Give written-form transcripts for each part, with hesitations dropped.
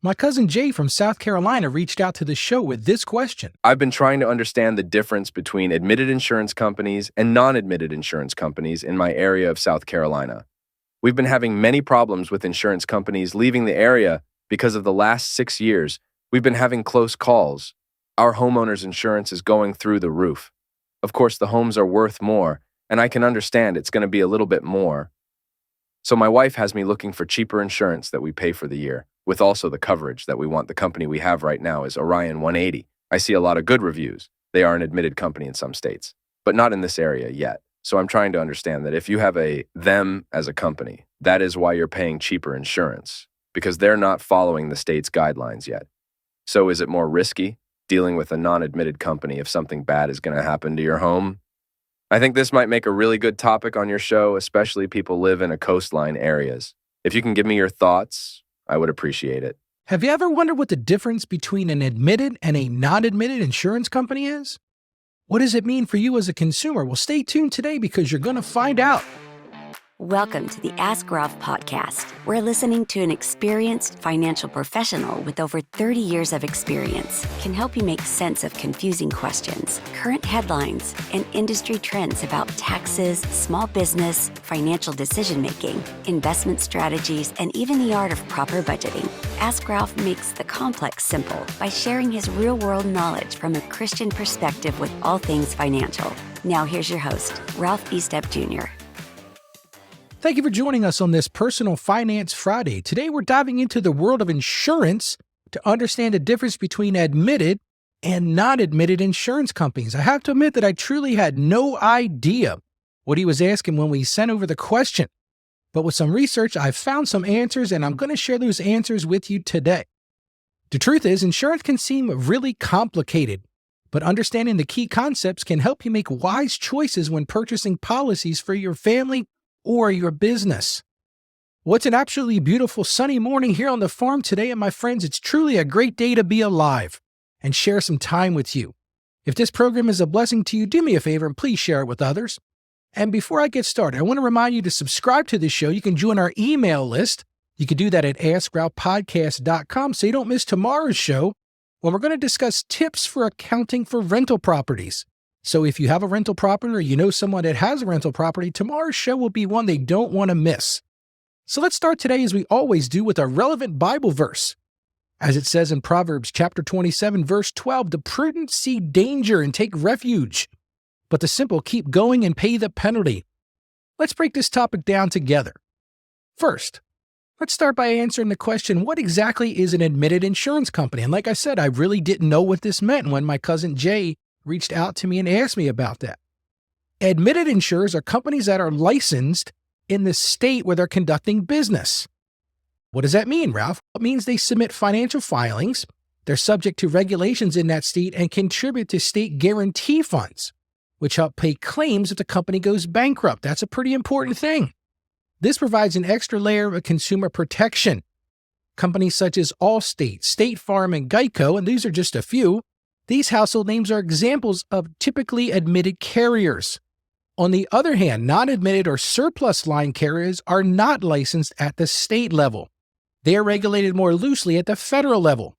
My cousin Jay from South Carolina reached out to the show with this question. I've been trying to understand the difference between admitted insurance companies and non-admitted insurance companies in my area of South Carolina. We've been having many problems with insurance companies leaving the area because of the last 6 years. We've been having close calls. Our homeowner's insurance is going through the roof. Of course, the homes are worth more, and I can understand it's going to be a little bit more. So my wife has me looking for cheaper insurance that we pay for the year, with also the coverage that we want. The company we have right now is Orion 180. I see a lot of good reviews. They are an admitted company in some states, but not in this area yet. So I'm trying to understand that if you have them as a company, that is why you're paying cheaper insurance, because they're not following the state's guidelines yet. So is it more risky dealing with a non-admitted company if something bad is going to happen to your home? I think this might make a really good topic on your show, especially people live in coastline areas. If you can give me your thoughts, I would appreciate it. Have you ever wondered what the difference between an admitted and a non-admitted insurance company is? What does it mean for you as a consumer? Well, stay tuned today because you're going to find out. Welcome to the Ask Ralph podcast. We're listening to an experienced financial professional with over 30 years of experience can help you make sense of confusing questions, current headlines, and industry trends about taxes, small business, financial decision-making, investment strategies, and even the art of proper budgeting. Ask Ralph makes the complex simple by sharing his real-world knowledge from a Christian perspective with all things financial. Now here's your host, Ralph Estep Jr. Thank you for joining us on this Personal Finance Friday. Today, we're diving into the world of insurance to understand the difference between admitted and non-admitted insurance companies. I have to admit that I truly had no idea what he was asking when we sent over the question. But with some research, I've found some answers, and I'm going to share those answers with you today. The truth is, insurance can seem really complicated, but understanding the key concepts can help you make wise choices when purchasing policies for your family or your business. Well, it's an absolutely beautiful sunny morning here on the farm today, and my friends, it's truly a great day to be alive and share some time with you. If this program is a blessing to you, do me a favor and please share it with others. And before I get started, I want to remind you to subscribe to this show. You can join our email list. You can do that at AskRalphPodcast.com so you don't miss tomorrow's show when we're going to discuss tips for accounting for rental properties. So if you have a rental property or you know someone that has a rental property, tomorrow's show will be one they don't want to miss. So let's start today, as we always do, with a relevant Bible verse. As it says in Proverbs chapter 27, verse 12, the prudent see danger and take refuge, but the simple keep going and pay the penalty. Let's break this topic down together. First, let's start by answering the question, what exactly is an admitted insurance company? And like I said, I really didn't know what this meant when my cousin Jay reached out to me and asked me about that. Admitted insurers are companies that are licensed in the state where they're conducting business. What does that mean, Ralph? It means they submit financial filings, they're subject to regulations in that state, and contribute to state guarantee funds, which help pay claims if the company goes bankrupt. That's a pretty important thing. This provides an extra layer of consumer protection. Companies such as Allstate, State Farm, and Geico, and these are just a few, these household names are examples of typically admitted carriers. On the other hand, non-admitted or surplus line carriers are not licensed at the state level. They are regulated more loosely at the federal level.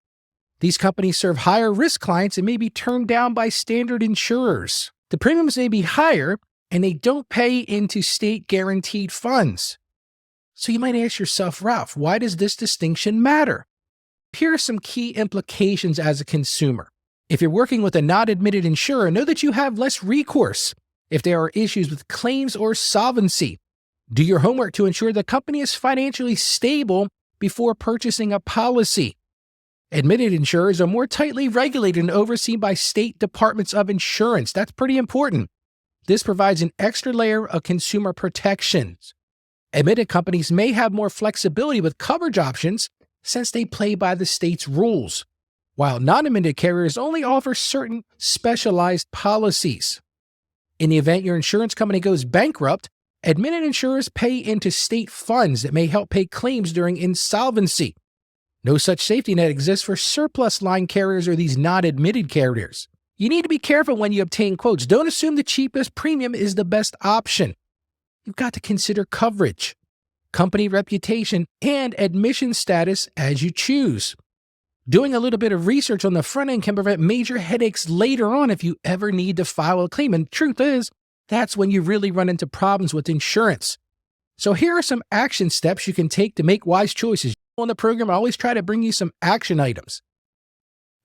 These companies serve higher risk clients and may be turned down by standard insurers. The premiums may be higher, and they don't pay into state guaranteed funds. So you might ask yourself, Ralph, why does this distinction matter? Here are some key implications as a consumer. If you're working with a non-admitted insurer, know that you have less recourse if there are issues with claims or solvency. Do your homework to ensure the company is financially stable before purchasing a policy. Admitted insurers are more tightly regulated and overseen by state departments of insurance. That's pretty important. This provides an extra layer of consumer protections. Admitted companies may have more flexibility with coverage options since they play by the state's rules, while non-admitted carriers only offer certain specialized policies. In the event your insurance company goes bankrupt, admitted insurers pay into state funds that may help pay claims during insolvency. No such safety net exists for surplus line carriers or these non-admitted carriers. You need to be careful when you obtain quotes. Don't assume the cheapest premium is the best option. You've got to consider coverage, company reputation, and admission status as you choose. Doing a little bit of research on the front end can prevent major headaches later on if you ever need to file a claim. And the truth is, that's when you really run into problems with insurance. So here are some action steps you can take to make wise choices. On the program, I always try to bring you some action items.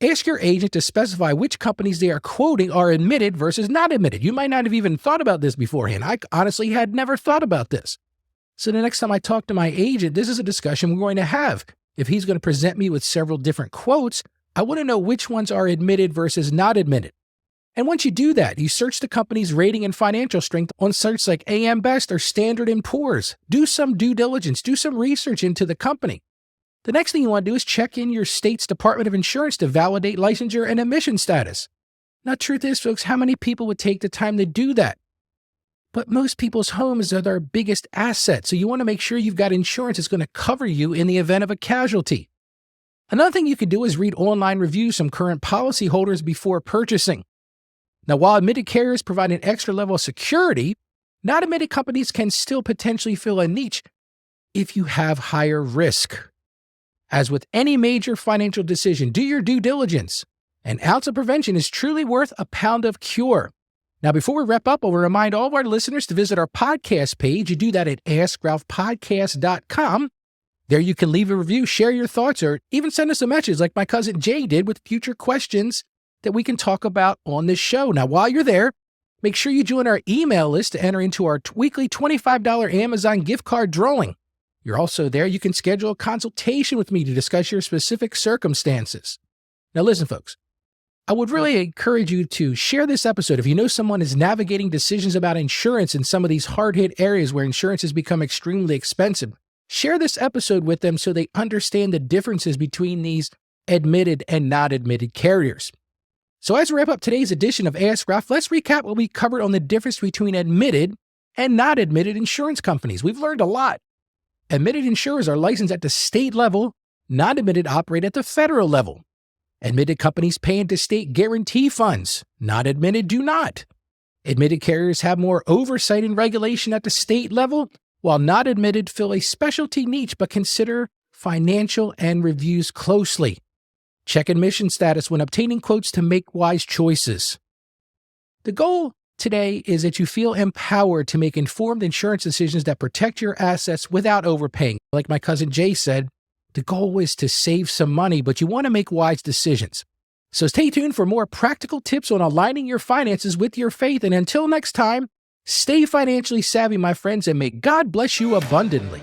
Ask your agent to specify which companies they are quoting are admitted versus not admitted. You might not have even thought about this beforehand. I honestly had never thought about this. So the next time I talk to my agent, this is a discussion we're going to have. If he's going to present me with several different quotes, I want to know which ones are admitted versus not admitted. And once you do that, you search the company's rating and financial strength on sites like AM Best or Standard & Poor's. Do some due diligence, do some research into the company. The next thing you want to do is check in your state's Department of Insurance to validate licensure and admission status. Now, truth is, folks, how many people would take the time to do that? But most people's homes are their biggest asset, so you want to make sure you've got insurance that's going to cover you in the event of a casualty. Another thing you can do is read online reviews from current policyholders before purchasing. Now, while admitted carriers provide an extra level of security, not admitted companies can still potentially fill a niche if you have higher risk. As with any major financial decision, do your due diligence. An ounce of prevention is truly worth a pound of cure. Now, before we wrap up, I'll remind all of our listeners to visit our podcast page. You do that at AskRalphPodcast.com. There you can leave a review, share your thoughts, or even send us a message like my cousin Jay did with future questions that we can talk about on this show. Now, while you're there, make sure you join our email list to enter into our weekly $25 Amazon gift card drawing. You're also there. You can schedule a consultation with me to discuss your specific circumstances. Now, listen, folks, I would really encourage you to share this episode. If you know someone is navigating decisions about insurance in some of these hard-hit areas where insurance has become extremely expensive, share this episode with them so they understand the differences between these admitted and not admitted carriers. So as we wrap up today's edition of Ask Ralph, let's recap what we covered on the difference between admitted and not admitted insurance companies. We've learned a lot. Admitted insurers are licensed at the state level, not admitted operate at the federal level. Admitted companies pay into state guarantee funds, not admitted do not. Admitted carriers have more oversight and regulation at the state level, while not admitted fill a specialty niche but consider financial and reviews closely. Check admission status when obtaining quotes to make wise choices. The goal today is that you feel empowered to make informed insurance decisions that protect your assets without overpaying. Like my cousin Jay said, the goal is to save some money, but you want to make wise decisions. So stay tuned for more practical tips on aligning your finances with your faith. And until next time, stay financially savvy, my friends, and may God bless you abundantly.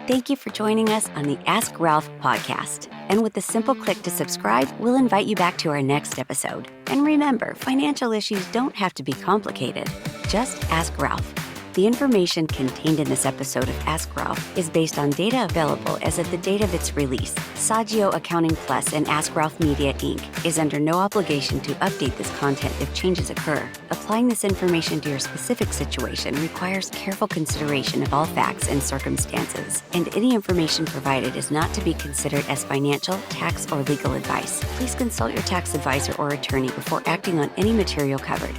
Thank you for joining us on the Ask Ralph podcast. And with a simple click to subscribe, we'll invite you back to our next episode. And remember, financial issues don't have to be complicated. Just ask Ralph. The information contained in this episode of Ask Ralph is based on data available as of the date of its release. Saggio Accounting Plus and Ask Ralph Media, Inc. is under no obligation to update this content if changes occur. Applying this information to your specific situation requires careful consideration of all facts and circumstances, and any information provided is not to be considered as financial, tax, or legal advice. Please consult your tax advisor or attorney before acting on any material covered.